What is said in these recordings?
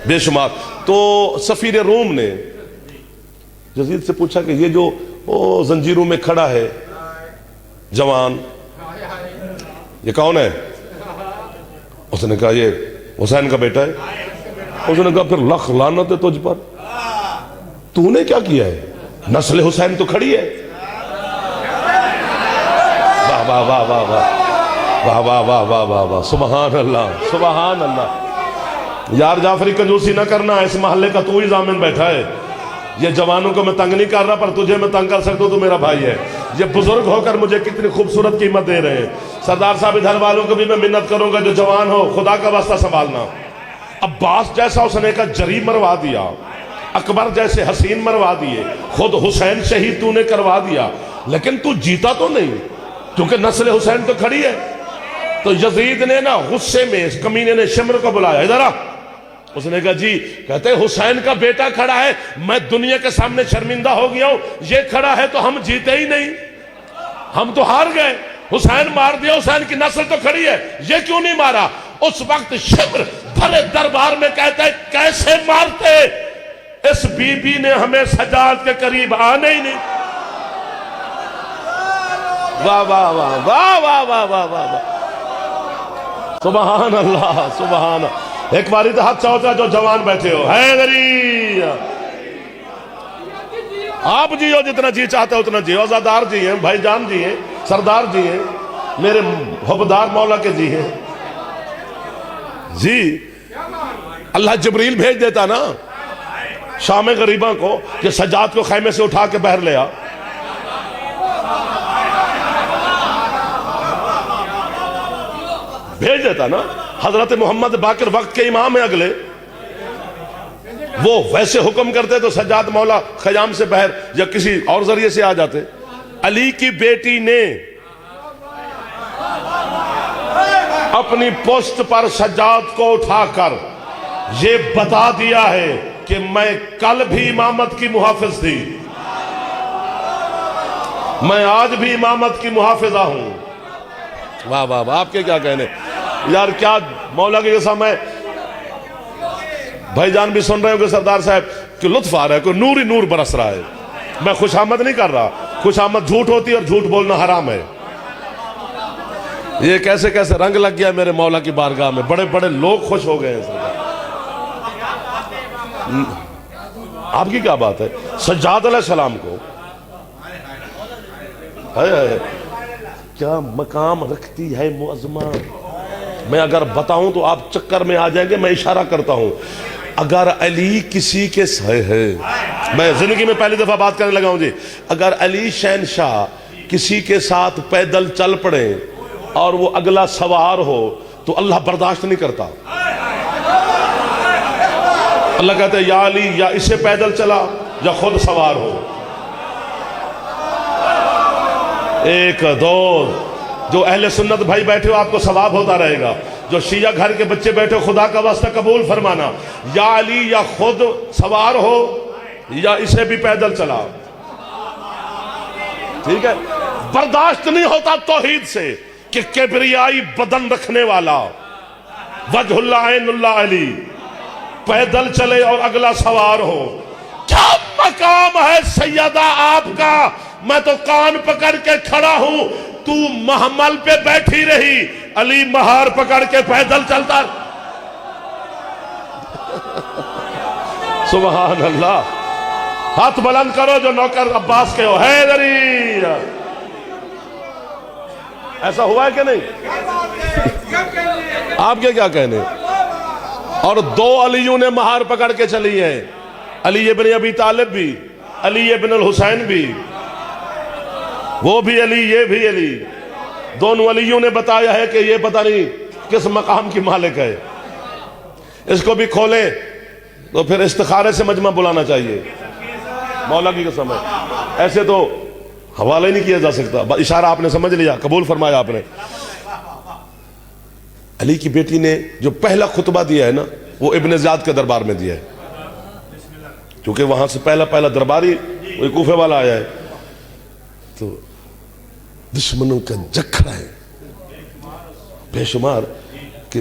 بے شمار. تو سفیر روم نے یزید سے پوچھا کہ یہ جو زنجیروں میں کھڑا ہے جوان، یہ کون ہے؟ اس نے کہا یہ حسین کا بیٹا ہے. اس نے کہا پھر لخ لعنت ہے تجھ پر، تو نے کیا کیا ہے؟ نسل حسین تو کھڑی ہے. واہ واہ واہ واہ واہ واہ واہ واہ واہ واہ، سبحان اللہ سبحان اللہ. یار جعفری کنجوسی نہ کرنا، اس محلے کا تو ہی ضامن بیٹھا ہے. یہ جوانوں کو میں تنگ نہیں کر رہا، پر تجھے میں تنگ کر سکتا ہوں، تو میرا بھائی ہے. یہ بزرگ ہو کر مجھے کتنی خوبصورت قیمت دے رہے ہیں. سردار صاحب ادھر والوں کو بھی میں منت کروں گا، جو جوان ہو خدا کا واسطہ سنبھالنا. عباس جیسا اس نے کا جری مروا دیا، اکبر جیسے حسین مروا دیے، خود حسین شہید تو نے کروا دیا، لیکن تو جیتا تو نہیں، کیونکہ نسل حسین تو کھڑی ہے. تو یزید نے نا غصے میں اس کمینے نے شمر کو بلایا، ادھر آ. اس نے کہا جی. کہتے حسین کا بیٹا کھڑا ہے، میں دنیا کے سامنے شرمندہ ہو گیا ہوں. یہ کھڑا ہے تو ہم جیتے ہی نہیں، ہم تو ہار گئے. حسین مار دیا، حسین کی نسل تو کھڑی ہے، یہ کیوں نہیں مارا؟ اس وقت شمر بھرے دربار میں کہتا ہے کیسے مارتے، اس بی بی نے ہمیں سجاد کے قریب آنے ہی نہیں. واہ واہ واہ واہ واہ واہ واہ واہ، سبحان اللہ سبحان اللہ. ایک باری تو ہاتھ چاہتا ہے جو جوان بیٹھے ہو، حیدری آپ جی ہو، جتنا جی چاہتے ہو اتنا جی ہو. عزادار جی ہیں، بھائی جان جی ہیں، سردار جی ہیں، میرے حبدار مولا کے جی ہیں جی. اللہ جبریل بھیج دیتا نا شام غریباں کو کہ سجاد کو خیمے سے اٹھا کے باہر لے آ. بھیج دیتا نا. حضرت محمد باقر وقت کے امام ہیں اگلے، وہ ویسے حکم کرتے تو سجاد مولا خیام سے باہر یا کسی اور ذریعے سے آ جاتے. علی کی بیٹی نے اپنی پوسٹ پر سجاد کو اٹھا کر یہ بتا دیا ہے کہ میں کل بھی امامت کی محافظ تھی، میں آج بھی امامت کی محافظہ ہوں. واہ واہ واہ، آپ کے کیا کہنے یار. کیا مولا کے جیسا میں بھائی جان بھی سن رہے ہوں کہ سردار صاحب کہ لطف آ رہا ہے، کوئی نور ہی نور برس رہا ہے. میں خوش آمد نہیں کر رہا، خوش آمد جھوٹ ہوتی ہے اور جھوٹ بولنا حرام ہے. یہ کیسے کیسے رنگ لگ گیا میرے مولا کی بارگاہ میں، بڑے بڑے لوگ خوش ہو گئے ہیں. آپ کی کیا بات ہے؟ سجاد علیہ السلام کو کیا مقام رکھتی ہے معظمہ. میں اگر بتاؤں تو آپ چکر میں آ جائیں گے. میں اشارہ کرتا ہوں، اگر علی کسی کے میں زندگی میں پہلی دفعہ بات کرنے لگا ہوں جی. اگر علی شہنشاہ کسی کے ساتھ پیدل چل پڑے اور وہ اگلا سوار ہو تو اللہ برداشت نہیں کرتا. اللہ کہتے ہیں یا علی، یا اسے پیدل چلا یا خود سوار ہو. ایک دو جو اہل سنت بھائی بیٹھے ہو آپ کو ثواب ہوتا رہے گا. جو شیعہ گھر کے بچے بیٹھے ہو خدا کا واسطہ قبول فرمانا، یا علی یا خود سوار ہو یا اسے بھی پیدل چلا. ٹھیک ہے؟ برداشت نہیں ہوتا توحید سے کہ کبریائی بدن رکھنے والا وجہ اللہ عین اللہ علی پیدل چلے اور اگلا سوار ہو. کیا مقام ہے سیدہ آپ کا. میں تو کان پکڑ کے کھڑا ہوں، تو محمل پہ بیٹھی رہی، علی مہار پکڑ کے پیدل چلتا. سبحان اللہ. ہاتھ بلند کرو جو نوکر عباس کے ہو. حیدری ایسا ہوا ہے کہ نہیں؟ آپ کے کیا کہنے. اور دو علیوں نے مہار پکڑ کے چلی ہیں، علی ابن ابی طالب بھی، علی ابن الحسین بھی. وہ بھی علی، یہ بھی علی. دونوں علیوں نے بتایا ہے کہ یہ پتہ نہیں کس مقام کی مالک ہے. اس کو بھی کھولیں تو پھر استخارے سے مجمع بلانا چاہیے. مولا کی قسم ہے، ایسے تو حوالہ ہی نہیں کیا جا سکتا. اشارہ آپ نے سمجھ لیا، قبول فرمایا آپ نے. علی کی بیٹی نے جو پہلا خطبہ دیا ہے نا، وہ ابن زیاد کے دربار میں دیا ہے، کیونکہ وہاں سے پہلا درباری وہی کوفے والا آیا ہے. تو دشمنوں کا جکھڑا ہے بے شمار کہ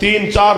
3, 4,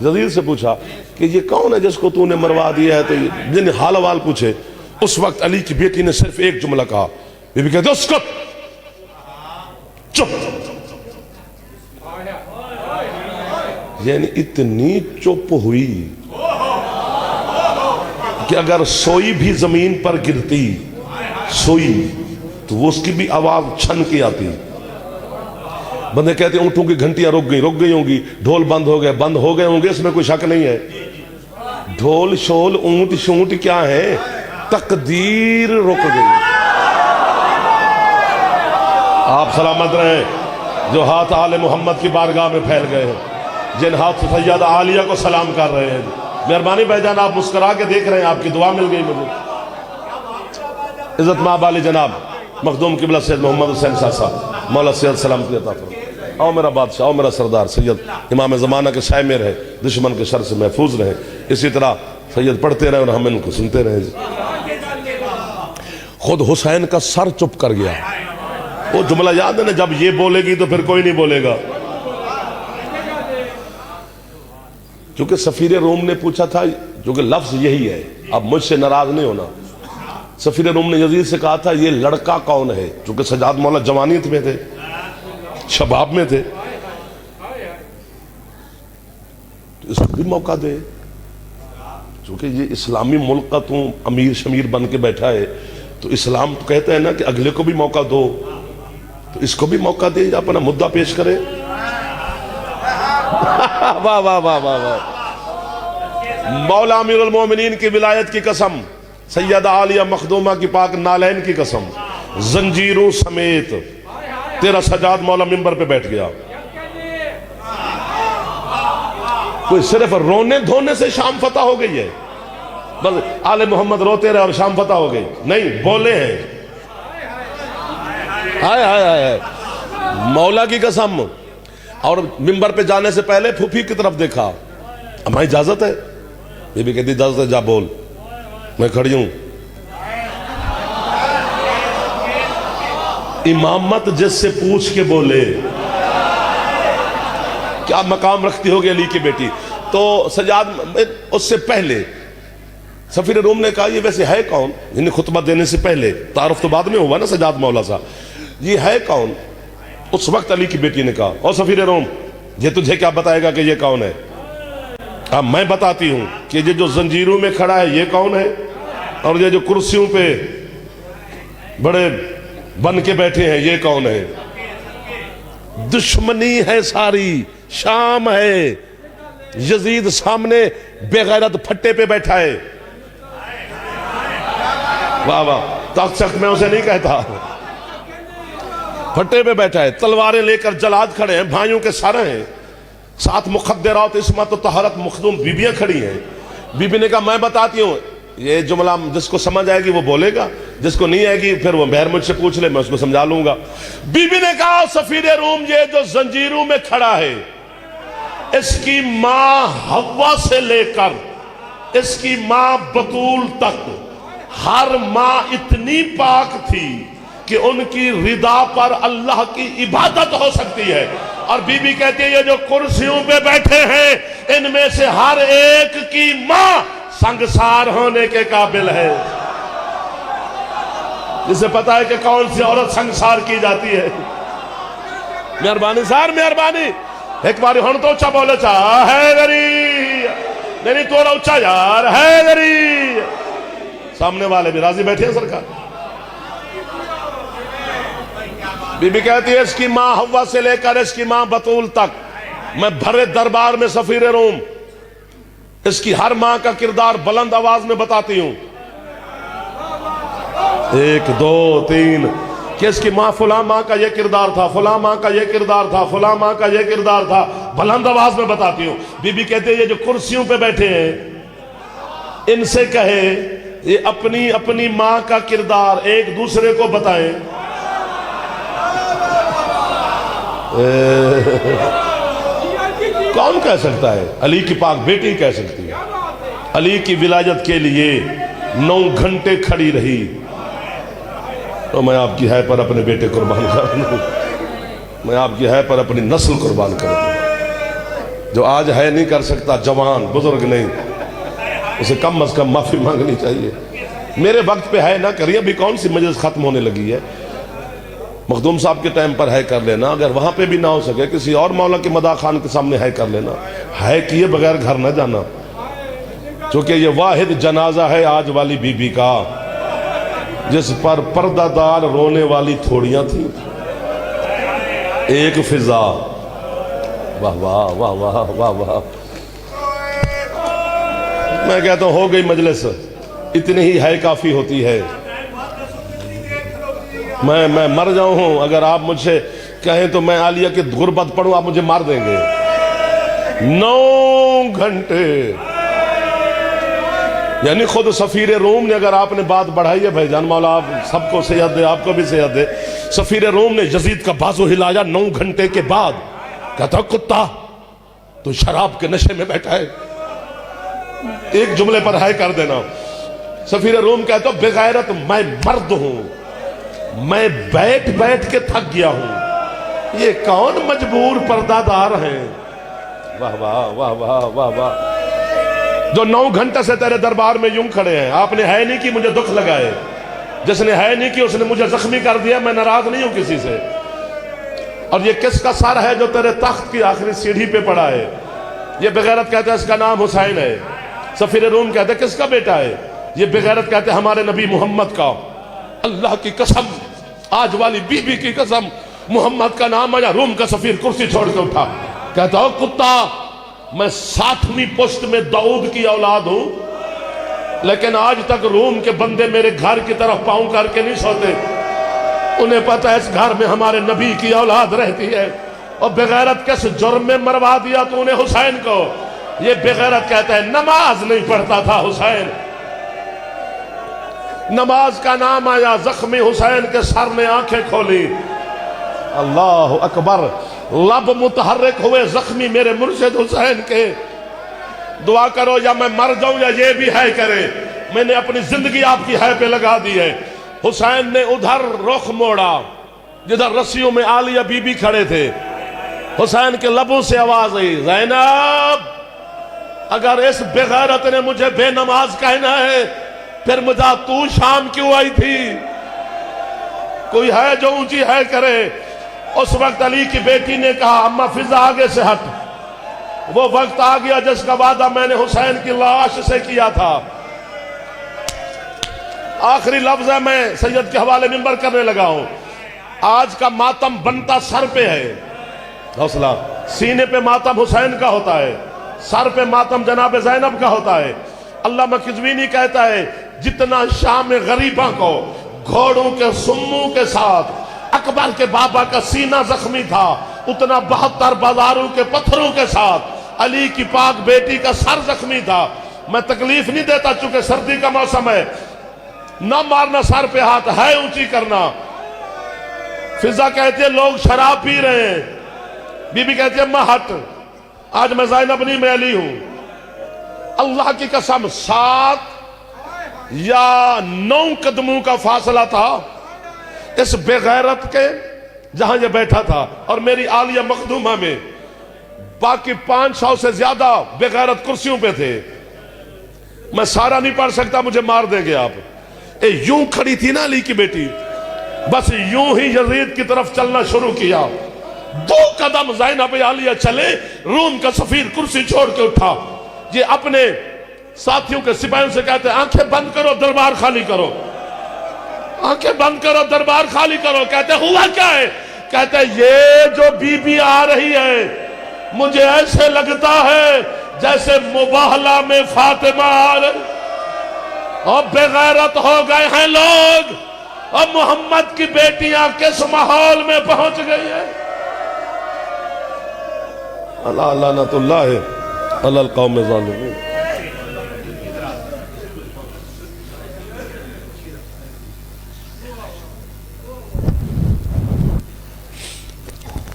یزید سے پوچھا کہ یہ کون ہے جس کو تو نے مروا دیا ہے؟ تو جن حال حوال پوچھے، اس وقت علی کی بیٹی نے صرف ایک جملہ کہا، بی بی کہتے اسکت، چپ. یعنی اتنی چپ ہوئی کہ اگر سوئی بھی زمین پر گرتی، سوئی، تو وہ اس کی بھی آواز چھن کے آتی. بندے کہتے ہیں اونٹوں کی گھنٹیاں رک گئی ہوں گی، ڈھول بند ہو گئے ہوں گے، اس میں کوئی شک نہیں ہے. ڈھول شول اونٹ شونٹ کیا ہے، تقدیر رک گئی. آپ سلامت رہیں. جو ہاتھ آل محمد کی بارگاہ میں پھیل گئے ہیں، جن ہاتھ سیدہ عالیہ کو سلام کر رہے ہیں، مہربانی بھائی جان آپ مسکرا کے دیکھ رہے ہیں، آپ کی دعا مل گئی مجھے. عزت مآب علی جناب مخدوم قبلہ سید محمد حسین شاہ صاحب، مولا سید سلامتی عطا فرمائے. آؤ میرا بادشاہ، آؤ میرا سردار سید امام زمانہ کے سائے میں رہے، دشمن کے شر سے محفوظ رہے. اسی طرح سید پڑھتے رہے اور ہم ان کو سنتے رہے. خود حسین کا سر چپ کر گیا. وہ جملہ یاد ہے نا، جب یہ بولے گی تو پھر کوئی نہیں بولے گا. چونکہ سفیر روم نے پوچھا تھا، جو کہ لفظ یہی ہے، اب مجھ سے ناراض نہیں ہونا. سفیر روم نے یزید سے کہا تھا یہ لڑکا کون ہے؟ چونکہ سجاد مولا جوانیت میں تھے، شباب میں تھے، تو اس کو بھی موقع دے. چونکہ یہ اسلامی ملک کا تو امیر شمیر بن کے بیٹھا ہے، تو اسلام تو کہتا ہے نا کہ اگلے کو بھی موقع دو، تو اس کو بھی موقع دے، اپنا مدعا پیش کرے. واہ واہ واہ واہ واہ. مولا امیر المومنین کی ولایت کی قسم، سیدہ عالیہ مخدومہ کی پاک نالین کی قسم، زنجیروں سمیت تیرا سجاد مولا منبر پہ بیٹھ گیا. کوئی صرف رونے دھونے سے شام فتح ہو گئی ہے، بس آل محمد روتے رہے اور شام فتح ہو گئی؟ نہیں، بولے ہیں. ہائے ہائے ہائے مولا کی قسم. اور منبر پہ جانے سے پہلے پھوپھی کی طرف دیکھا، ہمیں اجازت ہے؟ یہ بھی کہتی اجازت ہے، جا بول، میں کھڑی ہوں. امامت جس سے پوچھ کے بولے، کیا مقام رکھتی ہوگی علی کی بیٹی. تو سجاد اس سے پہلے سفیر روم نے کہا یہ ویسے ہے کون؟ یعنی خطبہ دینے سے پہلے، تعارف تو بعد میں ہوا نا سجاد مولا صاحب، یہ ہے کون؟ اس وقت علی کی بیٹی نے کہا او سفیر روم، یہ تجھے کیا بتائے گا کہ یہ کون ہے؟ اب میں بتاتی ہوں کہ یہ جو زنجیروں میں کھڑا ہے یہ کون ہے، اور یہ جو کرسیوں پہ بڑے بن کے بیٹھے ہیں یہ کون ہے. دشمنی ہے ساری، شام ہے، یزید سامنے بے غیرت پھٹے پہ بیٹھا ہے. واہ واہ، تخت سخت میں اسے نہیں کہتا، پھٹے پہ بیٹھا ہے، تلواریں لے کر جلاد کھڑے ہیں، بھائیوں کے سر ہیں، ساتھ مخدرات عصمت و طہارت مخدوم بیبیاں کھڑی ہیں. بی بی نے کہا میں بتاتی ہوں، یہ جملہ جس کو سمجھ آئے گی وہ بولے گا، جس کو نہیں آئے گی پھر وہ بہر مجھ سے پوچھ لے، میں اس کو سمجھا لوں گا. بی بی نے کہا سفیر روم یہ جو زنجیروں میں کھڑا ہے، اس کی ماں حوا سے لے کر اس کی ماں بطول تک ہر ماں اتنی پاک تھی کہ ان کی رضا پر اللہ کی عبادت ہو سکتی ہے. اور بی بی کہتی ہے یہ جو کرسیوں پہ بیٹھے ہیں ان میں سے ہر ایک کی ماں سنگسار ہونے کے قابل ہے. جسے پتا ہے کہ کون سی عورت سنگسار کی جاتی ہے. مہربانی سار مہربانی، ایک باری ہن تو اچھا بولے چاہ ہے دری، نہیں تو اچھا یار ہے دری. سامنے والے بھی راضی بیٹھے ہیں سرکار. بی بی کہتی ہے اس کی ماں حوا سے لے کر اس کی ماں بطول تک میں بھرے دربار میں سفیر روم اس کی ہر ماں کا کردار بلند آواز میں بتاتی ہوں. 1 2 3 کہ اس کی ماں فلاں ماں کا یہ کردار تھا، فلاں ماں کا یہ کردار تھا، فلاں ماں کا یہ کردار تھا، بلند آواز میں بتاتی ہوں. بی بی کہتے ہیں یہ جو کرسیوں پہ بیٹھے ہیں ان سے کہے یہ اپنی اپنی ماں کا کردار ایک دوسرے کو بتائیں. کون کہہ سکتا ہے؟ علی کی پاک بیٹی کہہ سکتی ہے. علی کی ولایت کے لیے 9 گھنٹے کھڑی رہی. تو میں آپ کی ہے پر اپنے بیٹے قربان کر دوں، میں آپ کی ہے پر اپنی نسل قربان کر دوں. جو آج ہے نہیں کر سکتا، جوان بزرگ نہیں، اسے کم از کم معافی مانگنی چاہیے۔ میرے وقت پہ ہے نہ کریے، ابھی کون سی مجلس ختم ہونے لگی ہے، مخدوم صاحب کے ٹائم پر ہے کر لینا، اگر وہاں پہ بھی نہ ہو سکے کسی اور مولا کے مداح خان کے سامنے ہے کر لینا، ہے کیے بغیر گھر نہ جانا، چونکہ یہ واحد جنازہ ہے آج والی بی بی کا جس پر پردہ دار رونے والی تھوڑیاں تھیں، ایک فضا، واہ واہ واہ واہ واہ واہ۔ میں کہتا ہوں ہو گئی مجلس، اتنی ہی ہے کافی ہوتی ہے۔ میں مر جاؤں ہوں، اگر آپ مجھ سے کہیں تو میں عالیہ کی غربت پڑھوں، آپ مجھے مار دیں گے۔ 9 گھنٹے، یعنی خود سفیر روم نے، اگر آپ نے بات بڑھائی ہے بھائی جان، مولا آپ سب کو صحت دے، آپ کو بھی صحت دے، سفیر روم نے یزید کا بازو ہلایا 9 گھنٹے کے بعد، کہتا کتا تو شراب کے نشے میں بیٹھا ہے، ایک جملے پر ہے کر دینا۔ سفیر روم کہتا بغیرت میں مرد ہوں، میں بیٹھ بیٹھ کے تھک گیا ہوں، یہ کون مجبور پردہ دار ہیں، واہ واہ واہ واہ واہ واہ، جو 9 گھنٹے سے تیرے دربار میں یوں کھڑے ہیں۔ آپ نے ہے نہیں کی مجھے دکھ لگائے، جس نے ہے نہیں کی اس نے مجھے زخمی کر دیا، میں ناراض نہیں ہوں کسی سے۔ اور یہ کس کا سر ہے جو تیرے تخت کی آخری سیڑھی پہ پڑا ہے؟ یہ بغیرت کہتے ہیں اس کا نام حسین ہے۔ سفیر روم کہتے ہیں کس کا بیٹا ہے؟ یہ بغیرت کہتے ہیں ہمارے نبی محمد کا۔ اللہ کی قسم، آج والی بی بی کی قسم، محمد کا نام آیا، روم کا سفیر کرسی چھوڑ کے اٹھا، کہتا ہو کتا میں 60ویں پشت میں داؤد کی اولاد ہوں، لیکن آج تک روم کے بندے میرے گھر کی طرف پاؤں کر کے نہیں سوتے، انہیں پتہ ہے اس گھر میں ہمارے نبی کی اولاد رہتی ہے۔ اور بغیرت کس جرم میں مروا دیا تو انہیں حسین کو؟ یہ بغیرت کہتا ہے نماز نہیں پڑھتا تھا حسین، نماز کا نام آیا، زخمی حسین کے سر نے آنکھیں کھولی، اللہ اکبر، لب متحرک ہوئے زخمی میرے مرشد حسین کے۔ دعا کرو یا میں مر جاؤں یا یہ بھی ہے کرے، میں نے اپنی زندگی آپ کی ہے پہ لگا دی ہے۔ حسین نے ادھر رخ موڑا جدھر رسیوں میں عالیہ بی بی کھڑے تھے، حسین کے لبوں سے آواز آئی، زینب اگر اس بغیرت نے مجھے بے نماز کہنا ہے پھر مجھے تو شام کیوں آئی تھی؟ کوئی ہے جو اونچی ہے کرے۔ اس وقت علی کی بیٹی نے کہا اماں فضا آگے سے ہٹ، وہ وقت آ گیا جس کا وعدہ میں نے حسین کی لاش سے کیا تھا۔ آخری لفظ ہے، میں سید کے حوالے منبر کرنے لگا ہوں، آج کا ماتم بنتا سر پہ ہے، حوصلہ، سینے پہ ماتم حسین کا ہوتا ہے، سر پہ ماتم جناب زینب کا ہوتا ہے۔ علامہ قزوینی کہتا ہے جتنا شام غریباں کو گھوڑوں کے سموں کے ساتھ اکبر کے بابا کا سینہ زخمی تھا، اتنا 72 بازاروں کے پتھروں کے ساتھ علی کی پاک بیٹی کا سر زخمی تھا۔ میں تکلیف نہیں دیتا چونکہ سردی کا موسم ہے، نہ مارنا سر پہ ہاتھ ہے اونچی کرنا۔ فضا کہتی ہے لوگ شراب پی رہے ہیں، بی بی کہتی ہے ماں ہٹ، آج میں زینب نہیں میں علی ہوں۔ اللہ کی قسم 7 یا 9 قدموں کا فاصلہ تھا اس بغیرت کے جہاں یہ بیٹھا تھا اور میری عالیہ مخدومہ میں، باقی 500 سے زیادہ بغیرت کرسیوں پہ تھے۔ میں سارا نہیں پڑھ سکتا، مجھے مار دیں گے آپ۔ یوں کھڑی تھی نا علی کی بیٹی، بس یوں ہی یزید کی طرف چلنا شروع کیا، 2 قدم زینب عالیہ چلے، روم کا سفیر کرسی چھوڑ کے اٹھا۔ یہ اپنے ساتھیوں کے سپاہیوں سے کہتے ہیں آنکھیں بند کرو دربار خالی کرو، آنکھیں بند کرو دربار خالی کرو۔ کہتے ہیں ہوا کیا ہے؟ کہتے ہیں یہ جو بی بی آ رہی ہے مجھے ایسے لگتا ہے جیسے مباہلہ میں فاطمہ آ رہی، اور بغیرت ہو گئے ہیں لوگ، اور محمد کی بیٹیاں کس ماحول میں پہنچ گئی ہیں۔ اللہ لعنت اللہ علی القوم الظالمین۔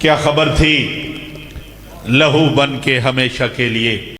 کیا خبر تھی لہو بن کے ہمیشہ کے لیے